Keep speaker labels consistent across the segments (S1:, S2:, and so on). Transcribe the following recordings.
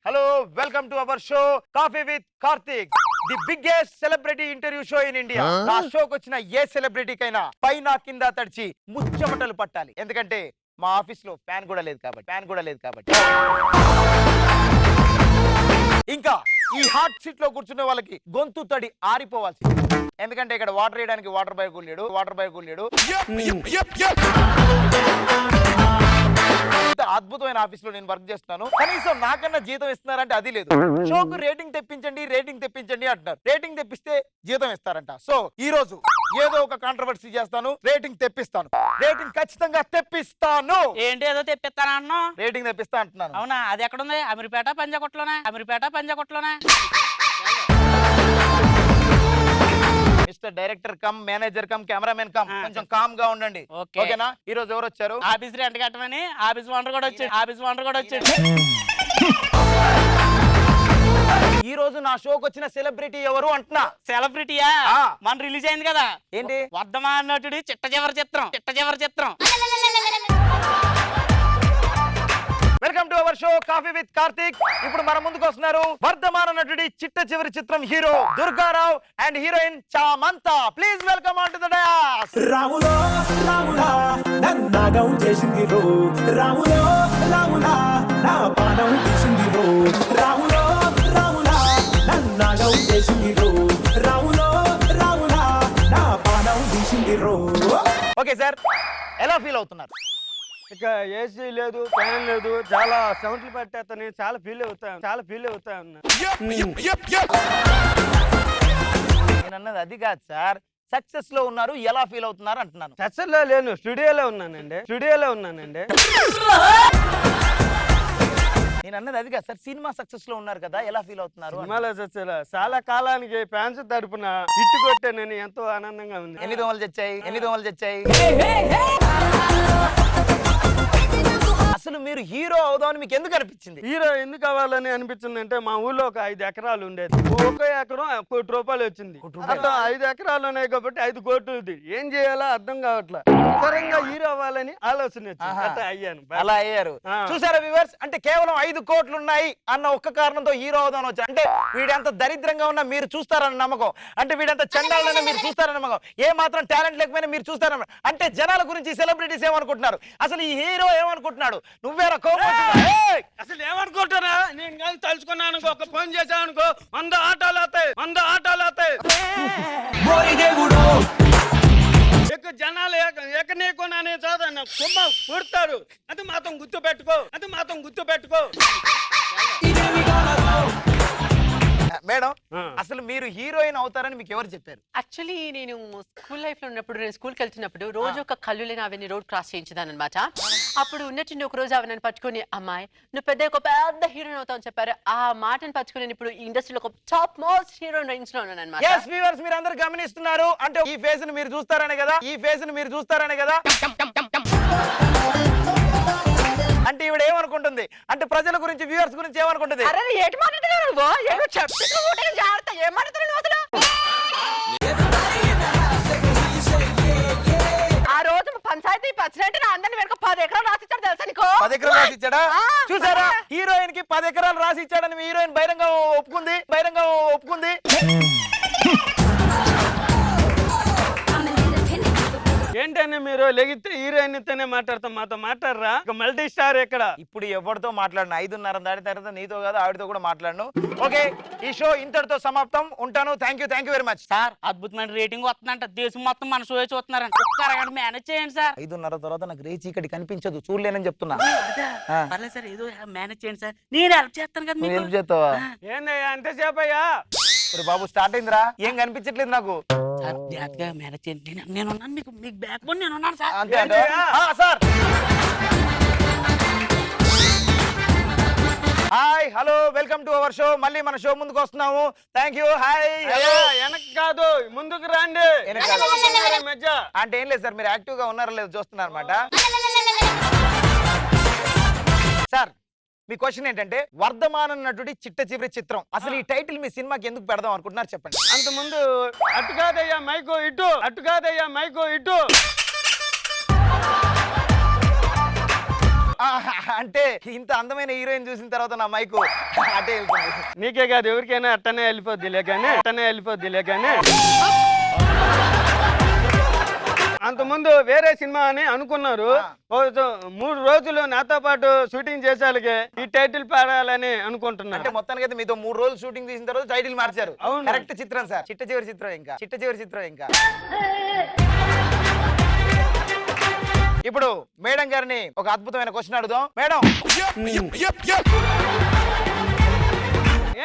S1: hello, welcome to our show Coffee with Karthik, the biggest celebrity interview show in India. నా షోకి వచ్చిన ఏ celebrity కైనా పైన కింద తడిచి ముచ్చమటలు పట్టాలి, ఎందుకంటే మా ఆఫీస్ లో ఫ్యాన్ కూడా లేదు కాబట్టి ఇంకా ఈ హాట్ సీట్ లో కూర్చునే వాళ్ళకి గొంతు తడి ఆరిపోవాల్సి, ఎందుకంటే ఇక్కడ వాటర్ వేయడానికి వాటర్ బాయ్ లేడు. అద్భుతమైన ఆఫీస్ లో నేను వర్క్ చేస్తున్నాను, కనీసం నాకన్నా జీతం ఇస్తున్నారంటే అది లేదు. షోకు రేటింగ్ తెప్పించండి అంటున్నారు. రేటింగ్ తెప్పిస్తే జీతం ఇస్తారంట. సో ఈ రోజు ఏదో ఒక కాంట్రవర్సీ చేస్తాను, రేటింగ్ తెప్పిస్తాను. రేటింగ్ ఖచ్చితంగా తెప్పిస్తాను.
S2: ఏంటి ఏదో తెప్పిస్తాను అన్నా?
S1: రేటింగ్ తెప్పిస్తా అంటున్నాను.
S2: అవునా? అది ఎక్కడుంది? అమీర్పేట పంజాగుట్టలోనే.
S1: Mister director cum manager cum cameraman cum, కొంచెం కామ్ గా ఉండండి, ఓకేనా? ఈ రోజు ఎవరు వచ్చారు?
S2: ఆఫీస్ రెంట్ కట్టమని ఆఫీస్ ఓనర్ కూడా వచ్చాడు.
S1: ఈ రోజు నా షోకి వచ్చిన సెలబ్రిటీ ఎవరు అంటున్నా.
S2: సెలబ్రిటీయా? మన రిలీజ్ అయింది కదా,
S1: ఏంటి?
S2: వర్ధమాన నటుడి చిట్ట చివరి చిత్రం.
S1: Welcome to our show coffee with Karthik. ఇప్పుడు మన ముందుకు వస్తున్నారు వర్ధమాన నటుడి చిట్ట చివరి చిత్రం hero Durgarao and heroine Chamantha. Please welcome on to the dais.
S3: రాములో రాములా నన్నాగం చేసింది రో, రాములో రాములా నా పానం తీసింది రో, రాములో రాములా నన్నాగం చేసింది రో, రాములో రాములా నా పానం తీసింది రో.
S1: ఓకే సార్, ఎలా ఫీల్ అవుతున్నారు?
S4: ఇక ఏసీ లేదు, ఫ్యాన్ లేదు, చాలా సౌండ్లు పెట్టేస్తాను, చాలా ఫీల్ అవుతా ఉన్నా.
S1: నేను అన్నది అది కాదు సార్, సక్సెస్ లో ఉన్నారు, ఎలా ఫీల్ అవుతున్నారు అంటున్నాను.
S4: చచ్చర్లో లేను, స్టూడియోలో ఉన్నానండి.
S1: నేను అన్నది అది కాదు సార్, సినిమా సక్సెస్ లో ఉన్నారు కదా, ఎలా ఫీల్ అవుతున్నారు?
S4: సినిమాలో చచ్చలా చాలా కాలానికి ఫ్యాన్స్ తరపున హిట్ కొట్టానని ఎంతో ఆనందంగా ఉంది.
S1: ఎన్ని దోమలు చచ్చాయి? అసలు మీరు హీరో అవుదామని మీకు ఎందుకు అనిపించింది?
S4: హీరో ఎందుకు కావాలని అనిపించింది అంటే, మా ఊళ్ళో ఒక 5 ఎకరాలు ఉండేది. ఒక ఎకరం ₹1 కోటి వచ్చింది. అట్లా 5 ఎకరాలు ఉన్నాయి కాబట్టి 5 కోట్లు. ఏం చేయాలో అర్థం కావట్లా. సరంగా హీరో అవ్వాలని ఆలోచన వచ్చింది. అట్లా అయ్యాను.
S1: అలా అయ్యారు. చూసారా వ్యూవర్స్, అంటే కేవలం 5 కోట్లు ఉన్నాయి అన్న ఒక్క కారణంతో హీరో అవుదామని వచ్చారు. అంటే వీడంత దరిద్రంగా ఉన్నా మీరు చూస్తారన్న నమ్మకం, అంటే వీడంత చండాలన్నా మీరు చూస్తారన్న నమ్మకం, ఏ మాత్రం టాలెంట్ లేకపోయినా మీరు చూస్తారన్న, అంటే జనాల గురించి సెలబ్రిటీస్ ఏమనుకుంటున్నారు, అసలు ఈ హీరో ఏమనుకుంటున్నాడు, నువ్వేరా కోపం?
S4: అసలు ఏమనుకుంటారా? నేను కానీ తలుచుకున్నాను, ఒక ఫోన్ చేశాను అనుకో, 100 ఆటోలు అవుతాయి. జనాలు ఎక్కనేకొననే చదువు కొమ్మ పుడతారు. అది మాత్రం గుర్తు పెట్టుకో.
S1: మేడం, అసలు మీరు హీరోయిన్ అవుతారని మీకు ఎవరు చెప్పారు?
S5: యాక్చువల్లీ నేను స్కూల్ లైఫ్ లో ఉన్నప్పుడు, నేను స్కూల్కి వెళ్తున్నప్పుడు రోజు ఒక కళ్ళు లేని అవన్నీ రోడ్ క్రాస్ చేయించదాను అనమాట. అప్పుడు ఉన్నట్టు ఒక రోజు అవన్నీ పట్టుకుని, అమ్మాయి నువ్వు ఒక పెద్ద హీరోయిన్ అవుతావు అని చెప్పారు. ఆ మాటను పట్టుకుని ఇప్పుడు ఇండస్ట్రీలో ఒక టాప్ మోస్ట్ హీరోయిన్ రేంజ్ లో ఉన్నాను అనమాట.
S1: yes viewers, మీరు అందరూ గమనిస్తున్నారు, అంటే ఈ ఫేస్ ని మీరు చూస్తారనే కదా, అంటే ఈవిడ ఏమనుకుంటుంది అంటే ప్రజల గురించి, వ్యూవర్స్ గురించి ఏమనుకుంటుంది?
S5: అరే ఏంటి మాట్లాడుతున్నావు నువ్వు? ఏదో చెప్తే జాగ్రత్త, ఏం మాట్లాడుతున్నావు అసలు? ఆ రోజు పంచాయతీ ప్రెసిడెంట్ నా అందరిని వెనక 10 ఎకరాలు రాసిచ్చాడు తెలుసా నీకు?
S1: 10 ఎకరాలు రాసిచ్చాడా? చూసారా, హీరోయిన్ కి 10 ఎకరాలు రాసిచ్చాడని మీ హీరోయిన్ బహిరంగ ఒప్పుకుంది.
S4: ఏంటని మీరు లెగితే హీరోయిన్ తోనే మాట్లాడతాం, మాతో మాట్లాడరా? మల్టీ స్టార్ ఎక్కడ?
S1: ఇప్పుడు ఎవరితో మాట్లాడను, 5:30 దాటి తర్వాత నీతో కాదు ఆవిడతో కూడా మాట్లాడను. ఓకే, ఈ షో ఇంతటితో సమాప్తం. ఉంటాను. Thank you very much
S2: sir. అద్భుతమైన రేటింగ్ వస్తుందంట, దేశం మొత్తం మన షో చూస్తున్నారంట. ఒక్క అరగంట మేనేజ్ చేయండి సార్.
S1: 5:30 తర్వాత నాకు రేచి ఇక్కడ కనిపించదు, చూడలేనని చెప్తున్నా.
S2: పర్లేదు సార్, ఏదో మేనేజ్ చేయండి సార్, నేను హెల్ప్ చేస్తాను కదా.
S1: నువ్వు హెల్ప్ చేస్తావా?
S4: ఏందయ్యా ఎంతసేపు అయ్యా?
S1: బాబు స్టార్ట్ అయిందిరా, ఏం కనిపించట్లేదు నాకు.
S2: మేనేజ్ చేయండి, నేనున్నాను, మీకు బ్యాక్ బోన్ నేనున్నాను సార్.
S1: అంతే sir. Hi, hello, welcome to our show. మళ్ళీ మన షో ముందుకు వస్తున్నాము. Thank you. హాయ్.
S4: వెనక్కి కాదు, ముందుకు రండి.
S1: అంటే ఏం లేదు సార్, మీరు యాక్టివ్ గా ఉన్నారో లేదో చూస్తున్నారు అనమాట. సార్, మీ క్వశ్చన్ ఏంటంటే, వర్ధమాన నటుడి చిట్ట చివరి చిత్రం, అసలు ఈ టైటిల్ మీ సినిమాకి ఎందుకు పెడదాం అనుకుంటున్నారు చెప్పండి.
S4: అంత ముందు అటు కాదయ్యా మైకో ఇటు.
S1: అంటే ఇంత అందమైన హీరోయిన్ చూసిన తర్వాత నా మైకు అటే వెళ్తుంది.
S4: నీకే కాదు ఎవరికైనా అట్టనే వెళ్ళిపోద్దిలే కానీ అంతకుముందు వేరే సినిమా అని అనుకున్నారు. 3 రోజులు నాతో పాటు షూటింగ్ చేసేలాగే ఈ టైటిల్ పాడాలని అనుకుంటున్నారు.
S1: అంటే మొత్తానికి అయితే మీతో 3 రోజులు షూటింగ్ చేసిన తర్వాత టైటిల్ మార్చారు.
S4: అవును.
S1: కరెక్ట్ చిత్రం సార్. చిట్ట చివరి చిత్రం ఇంకా ఇప్పుడు మేడం గారిని ఒక అద్భుతమైన క్వశ్చన్ అడుగుదాం. మేడం,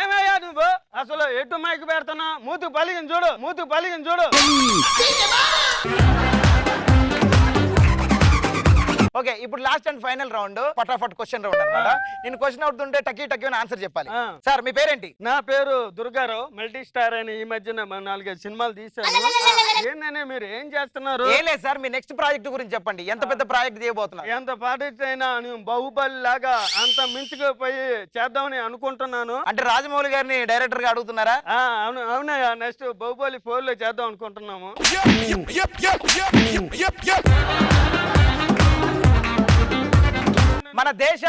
S4: ఏమయ్యా నువ్వు అసలు ఎటు మైకు పెడుతున్నా? మూతుకు పలిగిన చూడు.
S1: ఓకే, ఇప్పుడు లాస్ట్ అండ్ ఫైనల్ రౌండ్ ఫటాఫట్ క్వశ్చన్ రౌండ్ అన్నమాట. నేను క్వశ్చన్ అవుతుంటే టకీ ఆన్సర్ చెప్పాలి. సార్ మీ పేరేంటి?
S4: నా పేరు దుర్గారావు. మల్టీ స్టార్ అని ఈ మధ్యన 4-5 సినిమాలు తీశాను. ఏంటనే మీరు ఏం చేస్తున్నారు?
S1: ఏం లేదు సార్, మీ నెక్స్ట్ ప్రాజెక్ట్ గురించి చెప్పండి. ఎంత పెద్ద ప్రాజెక్ట్ చేయబోతున్నారు?
S4: ఎంత ప్రాజెక్ట్ అయినా నేను బాహుబలి లాగా అంత మించుకుపోయి చేద్దామని అనుకుంటున్నాను.
S1: అంటే రాజమౌళి గారిని డైరెక్టర్ గా అడుగుతున్నారా?
S4: అవునయ్యా, నెక్స్ట్ బాహుబలి 4 లో చేద్దాం అనుకుంటున్నాము.
S1: మన దేశ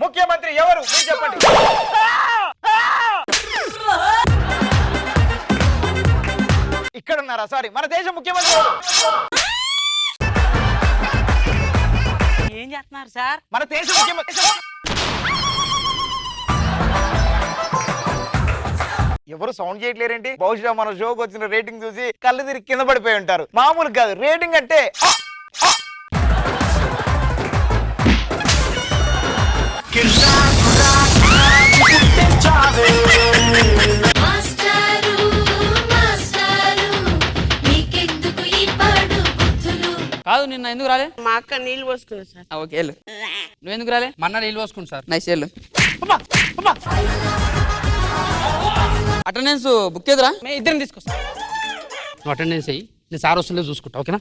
S1: ముఖ్యమంత్రి ఎవరు మీరు చెప్పండి. ఇక్కడ ఉన్నారా? సారీ, మన దేశ ముఖ్యమంత్రి ఎవరు?
S2: ఏం చేస్తున్నారు సార్?
S1: మన దేశ ముఖ్యమంత్రి ఎవరు సౌండ్ చేయట్లేరేంటి? బహుశా మన షోకి వచ్చిన రేటింగ్ చూసి కళ్ళు తిరిగి కింద పడిపోయి ఉంటారు. మామూలు కాదు రేటింగ్ అంటే.
S6: కాదు నిన్న ఎందుకు రాలే?
S2: మా అక్క నీళ్ళు పోసుకుంది సార్.
S6: ఓకే వెళ్ళు. నువ్వు ఎందుకు రాలే?
S2: మొన్న నీళ్ళు పోసుకుంది సార్.
S6: నైస్ వెళ్ళు. అటెండెన్స్ బుక్ ఎదురా?
S2: మేము ఇద్దరం తీసుకొస్తాం. నువ్వు అటెండెన్స్ అయ్యి నేను సార్ వస్తుందో చూసుకుంటా. ఓకేనా?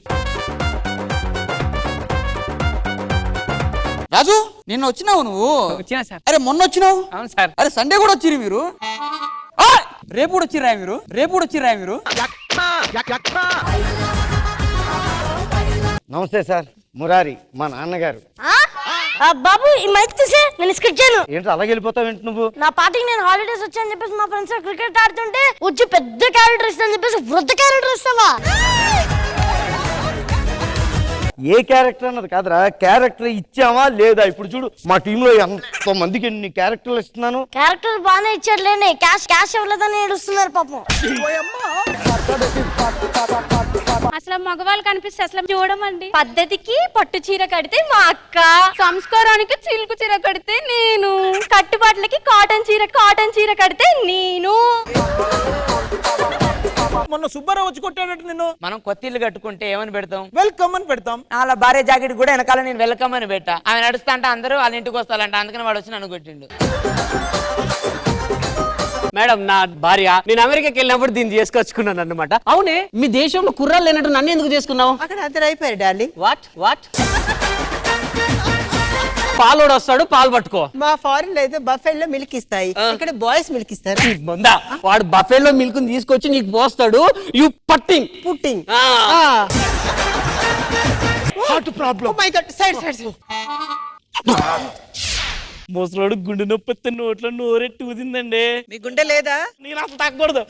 S6: రాజు నిన్న వచ్చినావు నువ్వు?
S2: వచ్చినా సార్.
S6: అరే మొన్న వచ్చినావు?
S2: అవును సార్.
S6: అరే సండే కూడా వచ్చిరు మీరు? రేపు కూడా వచ్చిర్రా మీరు?
S4: నమస్తే సార్, మురారి మా నాన్నగారు.
S7: బాబు ఈ మైక్ తీసే నేను స్కిట్ చేయను.
S4: ఏంటి అలాగే వెళ్ళిపోతావు ఏంటి నువ్వు?
S7: నా పార్టీకి నేను హాలిడేస్ వచ్చాయని చెప్పేసి మా ఫ్రెండ్స్ క్రికెట్ ఆడుతుంటే వచ్చి పెద్ద క్యారెక్టర్ ఇస్తా అని చెప్పేసి వృద్ధ క్యారెక్టర్ ఇస్తావా?
S4: ఏ క్యారెక్టర్ అన్నది కాదురా, క్యారెక్టర్ ఇచ్చామా లేదా? ఇప్పుడు చూడు మా టీంలో ఎంతో మందికి ఎన్ని క్యారెక్టర్లు ఇస్తున్నాను.
S7: క్యారెక్టర్ బాగానే ఇచ్చాడులేండి, క్యాష్ ఇవ్వలేదని ఏడుస్తున్నారు పాపం.
S8: అసలు మగవాళ్ళు కనిపిస్తే అసలు చూడమండి. పద్ధతికి పట్టు చీర కడితే మా అక్క, సంస్కారానికి సిల్క్ చీర కడితే నేను, కట్టుబాట్లకి కాటన్ చీర కడితే నేను.
S9: మొన్న సుబ్బారావు వచ్చి కొట్టాడట నిన్ను.
S2: మనం కొత్త ఇల్లు కట్టుకుంటే ఏమని పెడతాం?
S9: వెల్కమ్ అని పెడతాం.
S2: అలా భార్య జాకెట్ కూడా వెనకాల నేను వెల్కమ్ అని పెట్టా. ఆమె నడుస్తా అంటే అందరూ వాళ్ళ ఇంటికి వస్తారంట. అందుకని వాడు వచ్చి నన్ను కొట్టిండు.
S10: మేడం నా భార్య, నేను అమెరికాకి వెళ్ళినప్పుడు దీన్ని చేసుకొచ్చుకున్నాను అన్నమాట. అవునే, మీ దేశంలో కుర్రాలు లేనట్టు నన్ను ఎందుకు చేసుకున్నావు?
S11: అక్కడ అందరు అయిపోయారు డార్లింగ్.
S10: వాట్ పాలోడు వస్తాడు, పాలు పట్టుకో.
S11: మా ఫారిన్ లో అయితే బఫెల్లో మిల్క్ ఇస్తాయి, ఇక్కడ బాయ్స్ మిల్క్ ఇస్తారు.
S10: ముందా వాడు బఫెల్లో మిల్క్ తీసుకొచ్చి నీకు పోస్తాడు. You putting
S11: heart problem. Oh my god, side
S9: ముసలోడు గుండె నొప్పి వస్తే నోట్లో నోరెట్టి ఊదిందండి.
S11: మీ గుండె లేదా?
S9: నేను అసలు తగ్గకూడదు.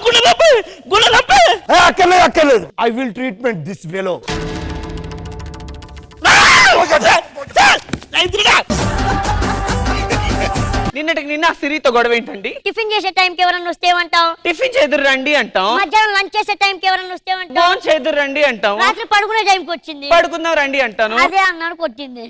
S9: గుండె నొప్పి.
S4: అక్కర్లేదు. I will treatment this Velo.
S10: నిన్నటికి నిన్న సిరితో గొడవ ఏంటండి?
S7: టిఫిన్ చేసే టైంకి ఎవరన్నా వస్తే ఏమంటావు?
S10: టిఫిన్ చేదురు రండి అంటాం.
S7: మధ్యాహ్నం లంచ్ చేసే టైంకి ఎవరన్నా వస్తే ఏమంటావు?
S10: ఫోన్ చేదురు రండి అంటాం.
S7: రాత్రి పడుకునే టైంకి వచ్చింది,
S10: పడుకుందాం రండి అంటాను.
S7: అదే అన్నాడు కొట్టింది.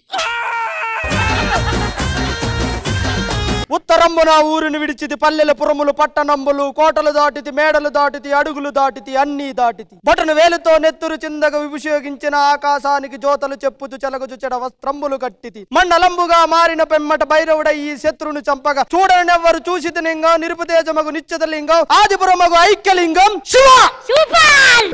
S4: ఉత్తరంబున ఊరిని విడిచితి, పల్లెల పురములు పట్టణంబులు, కోటలు దాటితి, మేడలు దాటితి, అడుగులు దాటితి, అన్నీ దాటితి. బొటను వేలుతో నెత్తురు చిందగ విభూషించిన ఆకాశానికి జోతలు చెప్పుతూ చెలగుచు చెడ వస్త్రంబులు కట్టితి. మండలంబుగా మారిన పెమ్మట భైరవుడై ఈ శత్రుని చంపగా చూడనెవ్వరు చూసితి లింగం, నిరుపదేశమగు నిశ్చిత లింగం, ఆదిపురమగు ఐక్యలింగం శివ.
S7: సూపర్.